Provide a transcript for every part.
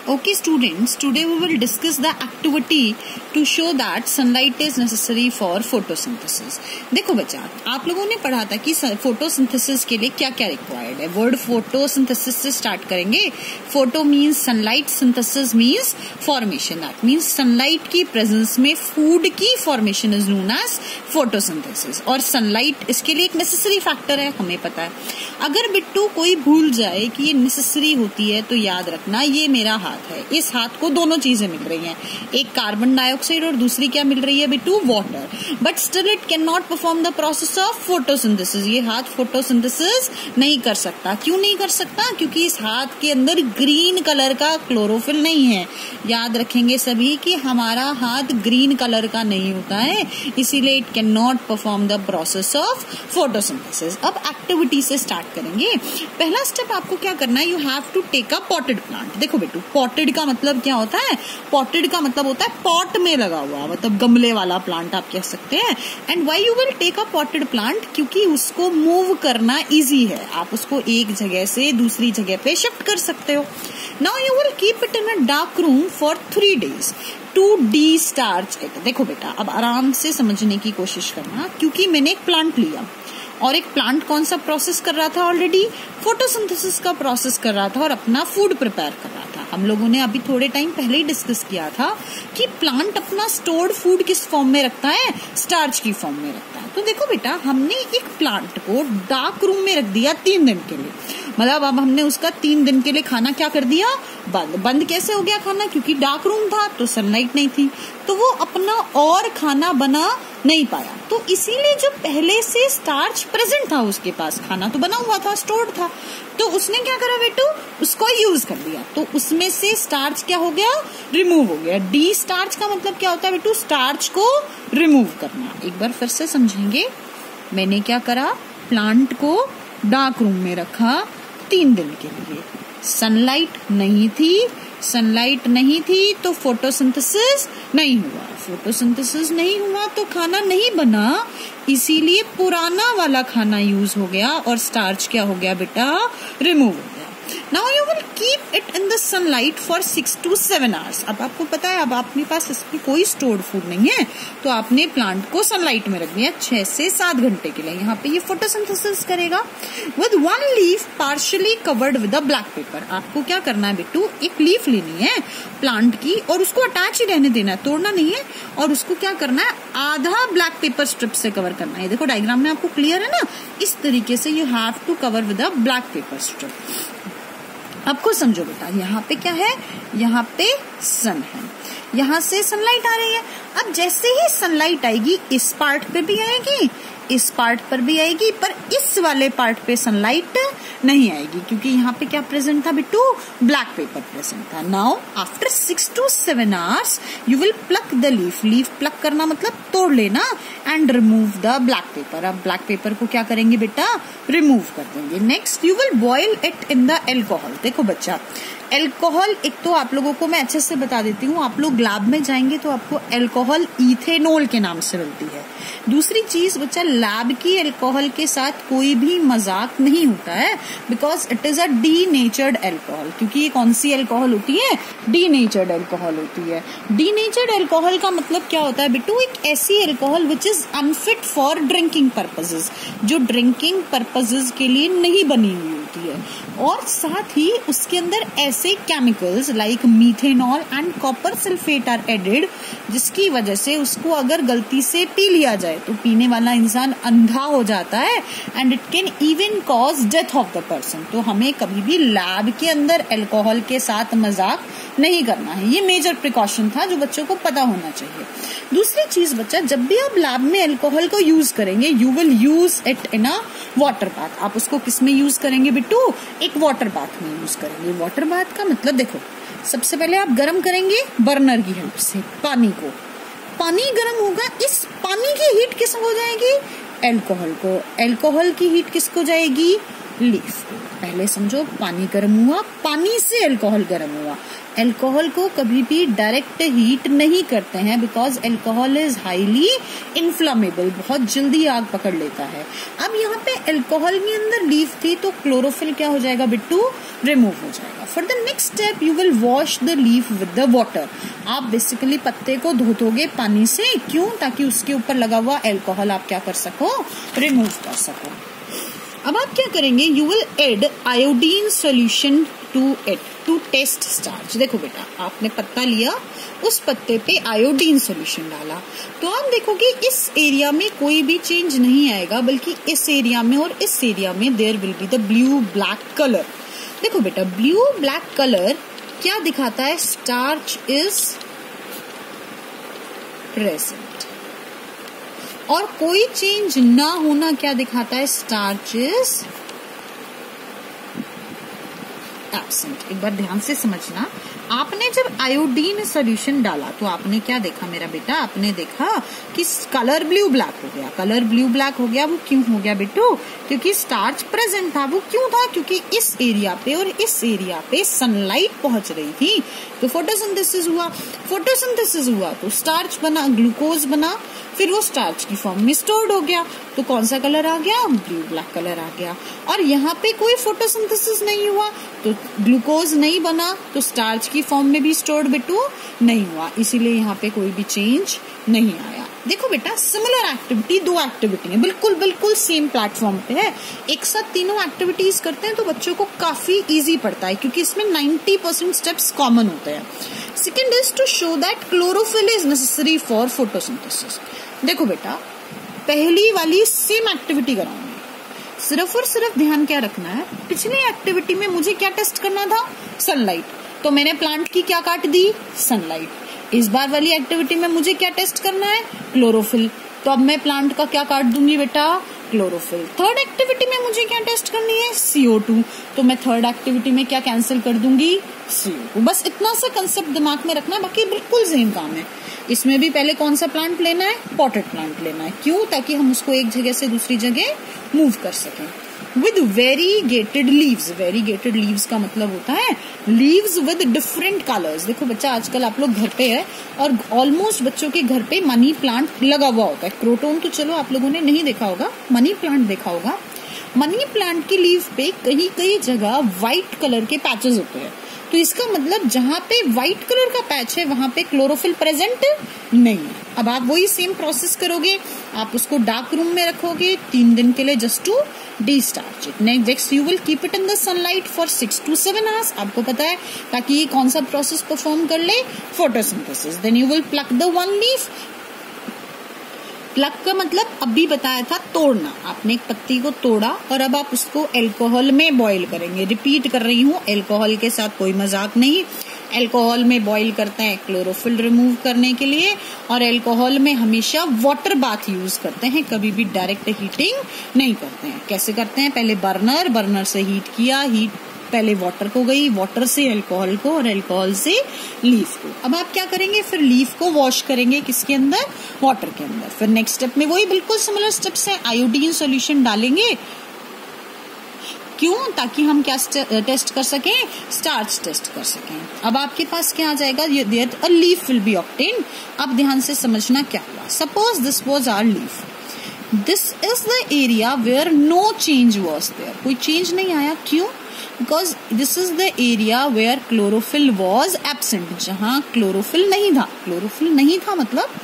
Okay students, today we will discuss the activity to show that sunlight is necessary for photosynthesis. देखो बच्चा, आप लोगों ने पढ़ा था कि फोटोसिंथेसिस के लिए क्या क्या रिक्वायर्ड है. वर्ड फोटोसिंथेसिस से स्टार्ट करेंगे. Photo means sunlight, synthesis means formation. That means sunlight की प्रेजेंस में फूड की formation is known as photosynthesis. और सनलाइट इसके लिए एक नेसेसरी फैक्टर है, हमें पता है. अगर बिट्टू कोई भूल जाए कि ये नेसेसरी होती है तो याद रखना ये मेरा हाथ है. इस हाथ को दोनों चीजें मिल रही हैं, एक कार्बन डाइऑक्साइड और दूसरी क्या मिल रही है Bittu, water. But still it can not perform the process of photosynthesis. ये हाथ फोटोसिंथेसिस नहीं कर सकता. क्यों नहीं कर सकता? क्योंकि इस हाथ के अंदर ग्रीन कलर का क्लोरोफिल नहीं है. याद रखेंगे सभी कि हमारा हाथ ग्रीन कलर का नहीं होता है, इसीलिए it can not perform the process of photosynthesis. अब एक्टिविटी से स्टार्ट करेंगे. पहला स्टेप आपको क्या करना है, you have to take a potted plant. देखो बेटू, पॉटेड का मतलब क्या होता है? पॉटेड का मतलब होता है पॉट में लगा हुआ, मतलब गमले वाला प्लांट आप कह सकते हैं. And why you will take a potted plant? क्योंकि उसको मूव करना इजी है. आप उसको एक जगह से दूसरी जगह पे शिफ्ट कर सकते हो. Now you will keep it in a dark room for 3 days to destarch it. देखो बेटा, अब आराम से समझने की कोशिश करना, क्योंकि मैंने एक प्लांट लिया और एक प्लांट कौन सा प्रोसेस कर रहा था, ऑलरेडी फोटोसिंथेसिस का प्रोसेस कर रहा था और अपना फूड प्रिपेयर कर रहा था. हम लोगों ने अभी थोड़े टाइम पहले ही डिस्कस किया था कि प्लांट अपना स्टोर्ड फूड किस फॉर्म में रखता है, स्टार्च की फॉर्म में रखता है. तो देखो बेटा, हमने एक प्लांट को डार्क रूम में रख दिया 3 दिन के लिए. मतलब अब हमने उसका 3 दिन के लिए खाना क्या कर दिया, बंद. बंद कैसे हो गया खाना? क्योंकि डार्क रूम था तो सनलाइट नहीं थी, तो वो अपना और खाना बना नहीं पाया. तो इसीलिए जो पहले से स्टार्च प्रेजेंट था उसके पास, खाना तो बना हुआ था, स्टोर्ड था, तो उसने क्या करा बेटू, उसको यूज कर लिया. तो उसमें से स्टार्च क्या हो गया, रिमूव हो गया. डी स्टार्च का मतलब क्या होता है बेटू, स्टार्च को रिमूव करना. एक बार फिर से समझेंगे. मैंने क्या करा, प्लांट को डार्क रूम में रखा 3 दिन के लिए. सनलाइट नहीं थी तो फोटोसिंथेसिस नहीं हुआ. फोटोसिंथेसिस नहीं हुआ तो खाना नहीं बना, इसीलिए पुराना वाला खाना यूज हो गया और स्टार्च क्या हो गया बेटा, रिमूव हो गया. Now you will keep it in the sunlight for 6 to 7 hours. अब आपको पता है, अब आपके पास इसमें कोई स्टोर्ड फूड नहीं है, तो आपने प्लांट को सनलाइट में रख दिया 6 से 7 घंटे के लिए. यहाँ पे ये फोटोसिंथेसिस करेगा. With one leaf partially covered with a black paper. आपको क्या करना है बेटू, एक लीफ लेनी है प्लांट की और उसको अटैच ही रहने देना है, तोड़ना नहीं है. और उसको क्या करना है, आधा ब्लैक पेपर स्ट्रिप से कवर करना है. देखो डायग्राम में आपको क्लियर है ना, इस तरीके से you have to cover with a black paper strip. आपको समझो बेटा, यहाँ पे क्या है, यहाँ पे सन है, यहाँ से सनलाइट आ रही है. अब जैसे ही सनलाइट आएगी इस पार्ट पे भी आएगी, इस पार्ट पर भी आएगी, पर इस वाले पार्ट पे सनलाइट नहीं आएगी क्योंकि यहाँ पे क्या प्रेजेंट था बिट्टू, ब्लैक पेपर प्रेजेंट था. Now after 6 to 7 hours you will pluck the leaf. Leaf pluck करना मतलब तोड़ लेना, and remove the black paper. अब ब्लैक पेपर को क्या करेंगे बेटा, रिमूव कर देंगे. Next you will boil it in the alcohol. देखो बच्चा, एल्कोहल एक तो आप लोगों को मैं अच्छे से बता देती हूँ, आप लोग लैब में जाएंगे तो आपको एल्कोहल इथेनॉल के नाम से मिलती है. दूसरी चीज बच्चा, लैब की एल्कोहल के साथ कोई भी मजाक नहीं होता है, because it is a denatured alcohol. क्योंकि ये कौन सी एल्कोहल होती है, डीनेचर्ड एल्कोहल होती है. डीनेचर्ड एल्कोहल का मतलब क्या होता है बेटू, एक ऐसी alcohol which is unfit for drinking purposes, जो ड्रिंकिंग पर्पजेज के लिए नहीं बनी हुई होती है. और साथ ही उसके अंदर ऐसे chemicals like methanol and copper sulphate are added, जिसकी वजह से उसको अगर गलती से पी लिया जाए तो पीने वाला इंसान अंधा हो जाता है, and it can even cause death of the person. तो हमें कभी भी लैब के अंदर अल्कोहल के साथ मजाक नहीं करना है. ये मेजर प्रिकॉशन था जो बच्चों को पता होना चाहिए. दूसरी चीज बच्चा, जब भी आप लैब में अल्कोहल को यूज करेंगे, you will use it in a water bath. आप उसको किस में यूज करेंगे बिट्टू, एक वाटर बाथ में यूज करेंगे. वाटर बाथ का मतलब देखो, सबसे पहले आप गर्म करेंगे बर्नर की हेल्प से पानी को. पानी गर्म होगा, इस पानी की हीट किस हो जाएगी, एल्कोहल को. एल्कोहल की हीट किसको जाएगी, लीफ को। पहले समझो, पानी गर्म हुआ, पानी से अल्कोहल गर्म हुआ। अल्कोहल को कभी भी डायरेक्ट हीट नहीं करते हैं because alcohol is highly inflammable, बहुत जल्दी आग पकड़ लेता है। अब यहाँ पे अल्कोहल के अंदर लीफ थी तो क्लोरोफिल क्या हो जाएगा बिट्टू, रिमूव हो जाएगा। For the next step you will wash the leaf with the water. आप बेसिकली पत्ते को धोगे पानी से, क्यों, ताकि उसके ऊपर लगा हुआ अल्कोहल आप क्या कर सको, रिमूव कर सको। अब आप क्या करेंगे, you will add iodine solution to it to test starch. देखो बेटा, आपने पत्ता लिया, उस पत्ते पे आयोडीन सोल्यूशन डाला, तो आप देखोगे इस एरिया में कोई भी चेंज नहीं आएगा, बल्कि इस एरिया में और इस एरिया में there will be the blue black colour. देखो बेटा, ब्लू ब्लैक कलर क्या दिखाता है, स्टार्च इज प्रेजेंट। और कोई चेंज ना होना क्या दिखाता है, स्टार्च इज एब्सेंट। एक बार ध्यान से समझना, आपने जब आयोडीन सोल्यूशन डाला तो आपने क्या देखा मेरा बेटा, आपने देखा कि कलर ब्लू ब्लैक हो गया। कलर ब्लू ब्लैक हो गया, वो क्यों हो गया बेटू, क्योंकि स्टार्च प्रेजेंट था। वो क्यों था, क्योंकि इस एरिया पे और इस एरिया पे सनलाइट पहुंच रही थी, तो फोटोसिंथेसिस हुआ। फोटोसिंथेसिस हुआ तो स्टार्च बना, ग्लूकोज बना, फिर वो स्टार्च की फॉर्म में स्टोर्ड हो गया, तो कौन सा कलर आ गया, ब्लू ब्लैक कलर आ गया। और यहाँ पे कोई फोटोसिंथेसिस नहीं हुआ तो ग्लूकोज नहीं बना, तो स्टार्च की फॉर्म में भी स्टोर्ड बिट्टू नहीं हुआ, इसीलिए यहाँ पे कोई भी चेंज नहीं आया। देखो बेटा, सिमिलर एक्टिविटी, दो एक्टिविटी है, बिल्कुल बिल्कुल सेम प्लेटफॉर्म पे है, एक साथ तीनों एक्टिविटीज करते हैं तो बच्चों को काफी इजी पड़ता है, क्योंकि इसमें 90% स्टेप्स कॉमन होते हैं। Second is to show that chlorophyll is necessary for photosynthesis. देखो बेटा, पहली वाली सेम एक्टिविटी कराऊंगी, सिर्फ और सिर्फ ध्यान क्या रखना है, पिछली एक्टिविटी में मुझे क्या टेस्ट करना था, सनलाइट, तो मैंने प्लांट की क्या काट दी, सनलाइट। इस बार वाली एक्टिविटी में मुझे क्या टेस्ट करना है, क्लोरोफिल, तो अब मैं प्लांट का क्या काट दूंगी बेटा, क्लोरोफिल। थर्ड एक्टिविटी में मुझे क्या टेस्ट करनी है, CO2, तो मैं थर्ड एक्टिविटी में क्या कैंसिल कर दूंगी, CO2। बस इतना सा कंसेप्ट दिमाग में रखना, बाकी बिल्कुल सेम काम है। इसमें भी पहले कौन सा प्लांट लेना है, पॉटेड प्लांट लेना है, क्यों, ताकि हम उसको एक जगह से दूसरी जगह मूव कर सकें। With variegated leaves, variegated leaves का मतलब होता है लीव्स विद डिफरेंट कलर्स। देखो बच्चा, आजकल आप लोग घर पे है और ऑलमोस्ट बच्चों के घर पे मनी प्लांट लगा हुआ होता है। क्रोटोन तो चलो आप लोगों ने नहीं देखा होगा, मनी प्लांट देखा होगा। मनी प्लांट की लीव पे कई कई जगह व्हाइट कलर के पैचेस होते हैं, तो इसका मतलब जहां पे व्हाइट कलर का पैच है वहां पे क्लोरोफिल प्रेजेंट नहीं है। अब आप वही सेम प्रोसेस करोगे, आप उसको डार्क रूम में रखोगे 3 दिन के लिए, just to distarch it. Next you will keep it in the sunlight for 6 to 7 hours, आपको पता है, ताकि ये कौन सा प्रोसेस परफॉर्म कर ले, photosynthesis. Then you will pluck the one leaf. Pluck का मतलब अभी बताया था तोड़ना, आपने एक पत्ती को तोड़ा और अब आप उसको अल्कोहल में बॉईल करेंगे। रिपीट कर रही हूँ, अल्कोहल के साथ कोई मजाक नहीं। अल्कोहल में बॉईल करते हैं क्लोरोफिल रिमूव करने के लिए, और अल्कोहल में हमेशा वाटर बाथ यूज करते हैं, कभी भी डायरेक्ट हीटिंग नहीं करते हैं। कैसे करते हैं, पहले बर्नर से हीट किया, हीट पहले वाटर को गई, वाटर से अल्कोहल को, और अल्कोहल से लीफ को। अब आप क्या करेंगे, फिर लीफ को वॉश करेंगे, किसके अंदर, वाटर के अंदर। फिर नेक्स्ट स्टेप में वही बिल्कुल सिमिलर स्टेप्स हैं, आयोडीन सॉल्यूशन डालेंगे, क्यों, ताकि हम क्या टेस्ट कर सकें, स्टार्च टेस्ट कर सकें। अब आपके पास क्या आ जाएगा, a leaf will be obtained. अब ध्यान से समझना क्या हुआ, suppose this was our leaf, this is the area where no change was there, कोई चेंज नहीं आया, क्यों, because this is the area where chlorophyll was absent, जहां क्लोरोफिल नहीं था। क्लोरोफिल नहीं था मतलब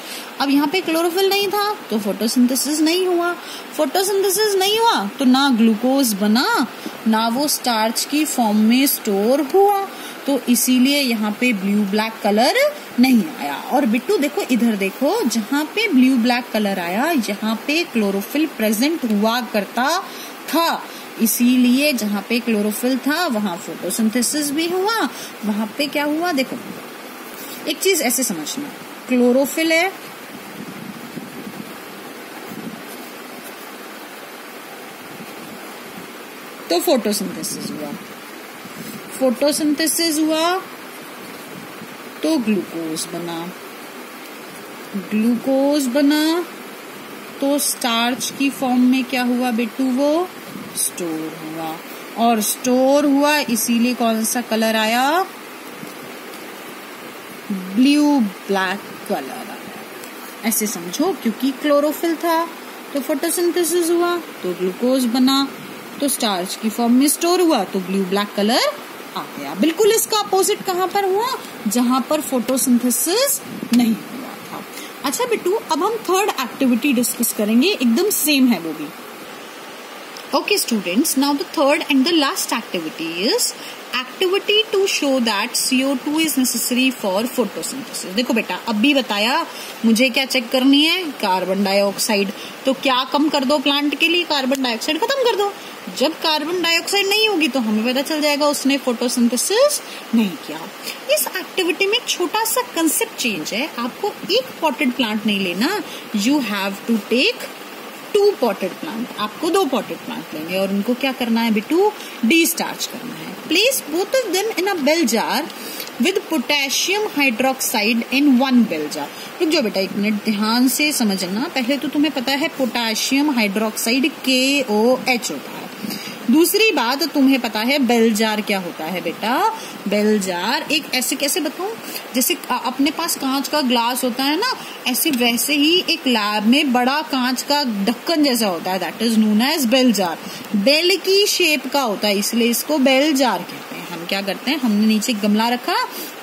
अब यहाँ पे क्लोरोफिल नहीं था तो फोटोसिंथेसिस नहीं हुआ। फोटोसिंथेसिस नहीं हुआ तो ना ग्लूकोज बना, ना वो स्टार्च की फॉर्म में स्टोर हुआ, तो इसीलिए यहाँ पे ब्लू ब्लैक कलर नहीं आया। और बिट्टू देखो, इधर देखो, जहाँ पे ब्लू ब्लैक कलर आया यहाँ पे क्लोरोफिल प्रेजेंट हुआ करता था, इसीलिए जहाँ पे क्लोरोफिल था वहां फोटोसिंथेसिस भी हुआ। वहां पे क्या हुआ, देखो एक चीज ऐसे समझना, क्लोरोफिल है, तो फोटोसिंथेसिस हुआ, फोटोसिंथेसिस हुआ तो ग्लूकोज बना, ग्लूकोज बना तो स्टार्च की फॉर्म में क्या हुआ बिट्टू, वो स्टोर हुआ, और स्टोर हुआ इसीलिए कौन सा कलर आया, ब्लू ब्लैक कलर आया। ऐसे समझो, क्योंकि क्लोरोफिल था तो फोटोसिंथेसिस हुआ तो ग्लूकोज बना, तो स्टार्च की फॉर्म में स्टोर हुआ तो ब्लू ब्लैक कलर आ गया। बिल्कुल इसका अपोजिट कहाँ पर हुआ, जहां पर फोटोसिंथेसिस नहीं हुआ था। अच्छा बिट्टू, अब हम थर्ड एक्टिविटी डिस्कस करेंगे, एकदम सेम है वो भी। Okay students, now the third and the last activity is activity to show that CO2 is necessary for photosynthesis। देखो बेटा, अब भी बताया मुझे क्या चेक करनी है, कार्बन डाइऑक्साइड। तो क्या कम कर दो प्लांट के लिए, कार्बन डाइऑक्साइड खत्म कर दो। जब कार्बन डाइऑक्साइड नहीं होगी तो हमें पता चल जाएगा उसने फोटोसिंथेसिस नहीं किया। इस एक्टिविटी में छोटा सा कंसेप्ट चेंज है, आपको एक पॉटेड प्लांट नहीं लेना, you have to take 2 potted plant. आपको 2 पॉटेड प्लांट लेंगे और उनको क्या करना है बिट्टू, डिस्टार्च करना है। Place both of them in a bell jar with potassium hydroxide in 1 bell jar. रुक जाओ बेटा, 1 मिनट, ध्यान से समझना। पहले तो तुम्हें पता है पोटेशियम हाइड्रोक्साइड KOH होता है। दूसरी बात तुम्हें पता है बेल जार क्या होता है बेटा। बेल जार एक ऐसे, कैसे बताऊं, जैसे अपने पास कांच का ग्लास होता है ना, ऐसे वैसे ही एक लैब में बड़ा कांच का ढक्कन जैसा होता है, that is known as bell jar. Bell की शेप का होता है इसलिए इसको बेल जार कहते हैं। हम क्या करते हैं, हमने नीचे गमला रखा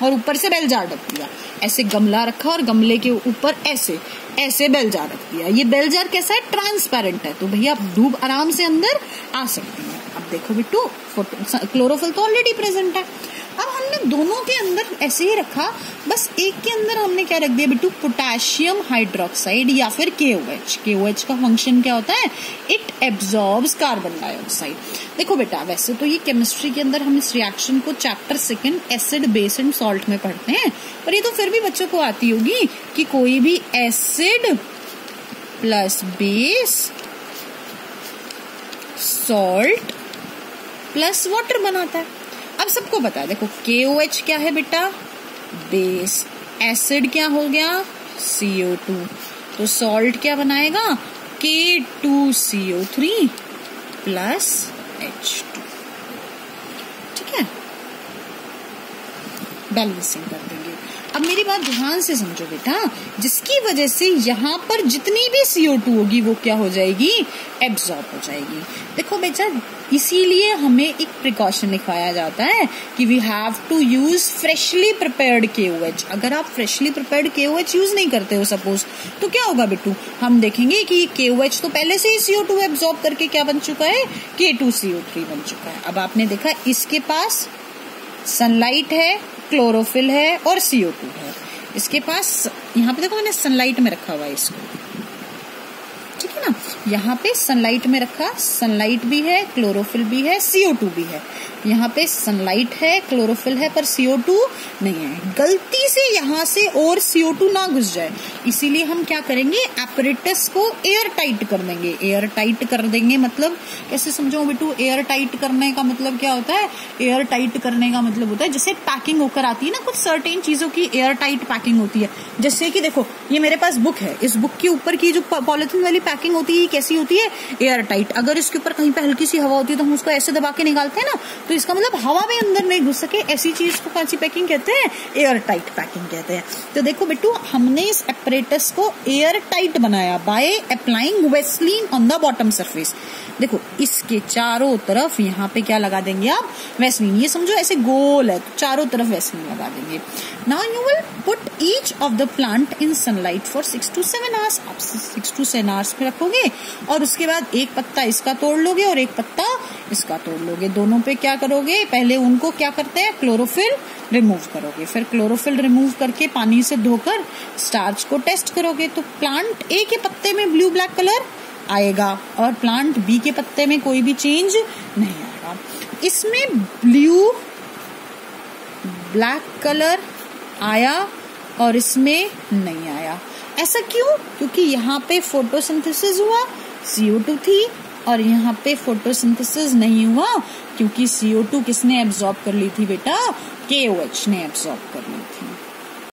और ऊपर से बेल जार ढक दिया। ऐसे गमला रखा और गमले के ऊपर ऐसे ऐसे बेल जार रख दिया। ये बेल जार कैसा है, ट्रांसपेरेंट है, तो भैया धूप आराम से अंदर आ सकती है। अब देखो बिट्टू, क्लोरोफिल तो ऑलरेडी प्रेजेंट है। अब हमने दोनों के अंदर ऐसे ही रखा, बस एक के अंदर हमने क्या रख दिया बिट्टू, पोटेशियम हाइड्रोक्साइड या फिर KOH। KOH का फंक्शन क्या होता है, इट एब्जॉर्ब्स कार्बन डाइऑक्साइड। देखो बेटा, वैसे तो ये केमिस्ट्री के अंदर हम इस रिएक्शन को chapter 2 acid base and salt में पढ़ते हैं, पर ये तो फिर भी बच्चों को आती होगी कि कोई भी acid plus base salt plus water बनाता है। अब सबको पता है, देखो KOH क्या है बेटा, बेस, एसिड क्या हो गया, CO2, तो सॉल्ट क्या बनाएगा, K2CO3 प्लस H2। ठीक है, बैलेंसिंग कर देंगे। अब मेरी बात ध्यान से समझो बेटा, जिसकी वजह से यहाँ पर जितनी भी CO2 होगी वो क्या हो जाएगी, एब्जॉर्ब हो जाएगी। देखो बेटा, इसीलिए हमें एक प्रिकॉशन लिखवाया जाता है कि we have to use freshly prepared KOH। अगर आप फ्रेशली प्रिपेयर्ड KOH यूज नहीं करते हो सपोज, तो क्या होगा बिट्टू, हम देखेंगे कि KOH तो पहले से ही CO2 एब्जॉर्ब करके क्या बन चुका है, K2CO3 बन चुका है। अब आपने देखा इसके पास सनलाइट है, क्लोरोफिल है और CO2 है। इसके पास यहाँ पे देखो मैंने सनलाइट में रखा हुआ है इसको, ठीक है ना, यहाँ पे सनलाइट में रखा, सनलाइट भी है, क्लोरोफिल भी है, CO2 भी है। यहाँ पे सनलाइट है, क्लोरोफिल है, पर CO2 नहीं है। गलती से यहाँ से और CO2 ना घुस जाए, इसीलिए हम क्या करेंगे, एपरेटस को एयर टाइट कर देंगे। एयर टाइट कर देंगे मतलब कैसे समझो बेटू, एयर टाइट करने का मतलब क्या होता है, एयर टाइट करने का मतलब होता है जैसे पैकिंग होकर आती है ना, कुछ सर्टेन चीजों की एयर टाइट पैकिंग होती है। जैसे कि देखो ये मेरे पास बुक है, इस बुक के ऊपर की जो पॉलिथीन वाली पैकिंग होती है कैसी होती है, एयर टाइट। अगर इसके ऊपर कहीं पे हल्की सी हवा होती है तो हम उसको ऐसे दबा के निकालते हैं ना, तो इसका मतलब हवा भी अंदर नहीं घुस सके, ऐसी चीज को कौन सी पैकिंग कहते हैं, एयर टाइट पैकिंग कहते हैं। तो देखो बेटू, हमने इस एपरेटस को एयर टाइट बनाया by applying vaseline on the bottom surface. देखो इसके चारों तरफ यहाँ पे क्या लगा देंगे आप, वेस्लीन। ये समझो ऐसे गोल है तो चारों तरफ वेस्लीन लगा देंगे। Now you will put each of the plant in sunlight for 6 to 7 hours। आप 6 to 7 hours पे रखोगे और उसके बाद एक पत्ता इसका तोड़ लोगे और एक पत्ता इसका तोड़ लोगे। दोनों पे क्या करोगे, पहले उनको क्या करते हैं, क्लोरोफिल रिमूव करोगे, फिर क्लोरोफिल रिमूव करके पानी से धोकर स्टार्च को टेस्ट करोगे। तो प्लांट A के पत्ते में ब्लू ब्लैक कलर आएगा और प्लांट B के पत्ते में कोई भी चेंज नहीं आएगा। इसमें ब्लू ब्लैक कलर आया और इसमें नहीं आया। ऐसा क्यों, क्योंकि यहाँ पे फोटोसिंथेसिस हुआ, CO2 थी, और यहाँ पे फोटोसिंथेसिस नहीं हुआ क्योंकि CO2 किसने एब्जॉर्ब कर ली थी बेटा, KOH ने एब्जॉर्ब कर ली थी।